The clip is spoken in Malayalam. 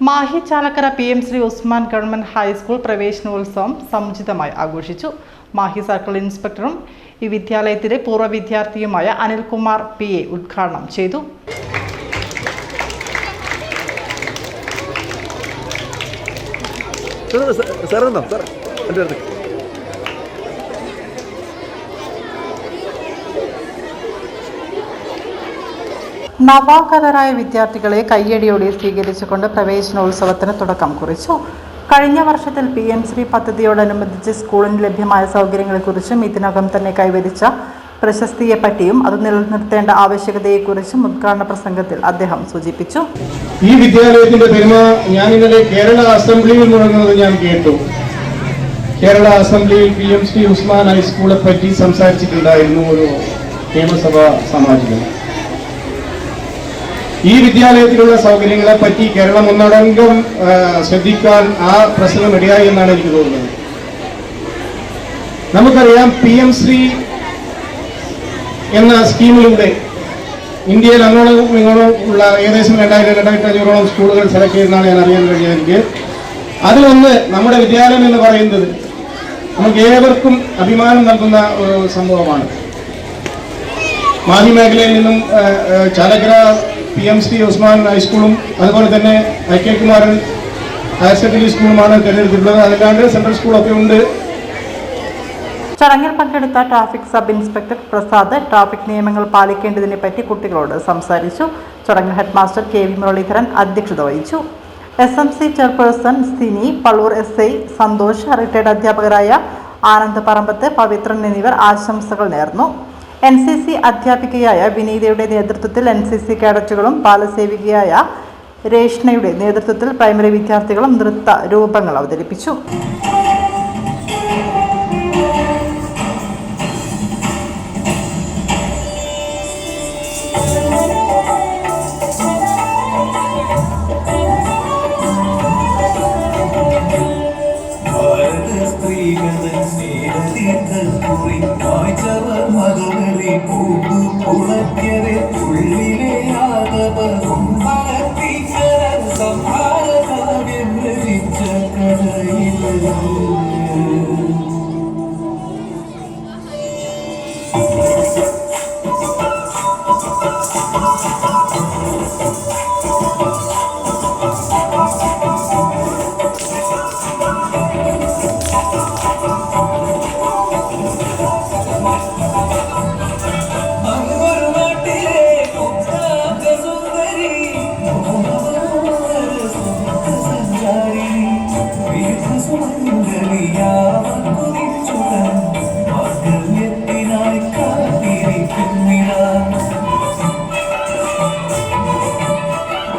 Mahe Chalakkara PM Shri Usman government high school പ്രവേശനോത്സവം സമുചിതമായി ആഘോഷിച്ചു. മാഹി സർക്കിൾ ഇൻസ്പെക്ടറും ഈ വിദ്യാലയത്തിലെ പൂർവ്വ വിദ്യാർത്ഥിയുമായ അനിൽകുമാർ PA ഉദ്ഘാടനം ചെയ്തു. നവാഗതരായ വിദ്യാർത്ഥികളെ കയ്യടിയോടെ സ്വീകരിച്ചുകൊണ്ട് പ്രവേശനോത്സവത്തിന് തുടക്കം കുറിച്ചു. കഴിഞ്ഞ വർഷത്തിൽ PM ശ്രീ പദ്ധതിയോടനുബന്ധിച്ച് സ്കൂളിന് ലഭ്യമായ സൗകര്യങ്ങളെക്കുറിച്ചും ഇതിനകം തന്നെ കൈവരിച്ച പ്രശസ്തിയെപ്പറ്റിയും അത് നിലനിർത്തേണ്ട ആവശ്യകതയെക്കുറിച്ചും ഉദ്ഘാടന പ്രസംഗത്തിൽ അദ്ദേഹം സൂചിപ്പിച്ചു. ഈ വിദ്യാലയത്തിന്റെ പെരുമ ഞാൻ ഇന്നലെ കേരള അസംബ്ലിയിൽ മുഴങ്ങുന്നത് ഞാൻ കേട്ടു. കേരള അസംബ്ലിയിൽ PM ശ്രീ ഉസ്മാൻ ഹൈസ്കൂളെ പറ്റി സംസാരിച്ചിട്ടുണ്ടായിരുന്നു ഒരു നിയമസഭാ സാമാജികൻ. ഈ വിദ്യാലയത്തിലുള്ള സൗകര്യങ്ങളെ പറ്റി കേരളം ഒന്നടങ്കം ശ്രദ്ധിക്കാൻ ആ പ്രസംഗം ഇടയായി എന്നാണ് എനിക്ക് തോന്നുന്നത്. നമുക്കറിയാം PM ശ്രീ എന്ന സ്കീമിലൂടെ ഇന്ത്യയിൽ അങ്ങോളം ഇങ്ങോളം ഉള്ള ഏകദേശം 2000-2500 സ്കൂളുകൾ സെലക്ട് ചെയ്തെന്നാണ് ഞാൻ അറിയാൻ കഴിഞ്ഞത്. എനിക്ക് അതിലൊന്ന് നമ്മുടെ വിദ്യാലയം എന്ന് പറയുന്നത് നമുക്ക് ഏവർക്കും അഭിമാനം നൽകുന്ന ഒരു സംഭവമാണ്. മാഹി മേഖലയിൽ നിന്നും ചാലക്കര PM ശ്രീ ഉസ്മാൻ ഹൈസ്കൂളും അതുപോലെ തന്നെ IK കുമാരൻ ഹയർ സെക്കൻഡറി സ്കൂളുമാണ് തിരഞ്ഞെടുത്തിട്ടുള്ളത്. അതല്ലാണ്ട് സെൻട്രൽ സ്കൂളൊക്കെ ഉണ്ട്. ചടങ്ങിൽ പങ്കെടുത്ത traffic sub inspector Prasad traffic നിയമങ്ങൾ പാലിക്കേണ്ടതിനെ പറ്റി കുട്ടികളോട് സംസാരിച്ചു. ചടങ്ങിൽ ഹെഡ്മാസ്റ്റർ KV മുരളീധരൻ അധ്യക്ഷത വഹിച്ചു. SMC chairperson Sini, Pallur SI Santhosh, retired അധ്യാപകരായ ആനന്ദ് പറമ്പത്ത്, പവിത്രൻ എന്നിവർ ആശംസകൾ നേർന്നു. NCC അധ്യാപികയായ വിനീതയുടെ നേതൃത്വത്തിൽ NCC കേഡറ്റുകളും ബാലസേവികയായ രേഷ്ണയുടെ നേതൃത്വത്തിൽ പ്രൈമറി വിദ്യാർത്ഥികളും നൃത്ത രൂപങ്ങൾ അവതരിപ്പിച്ചു. Yeah.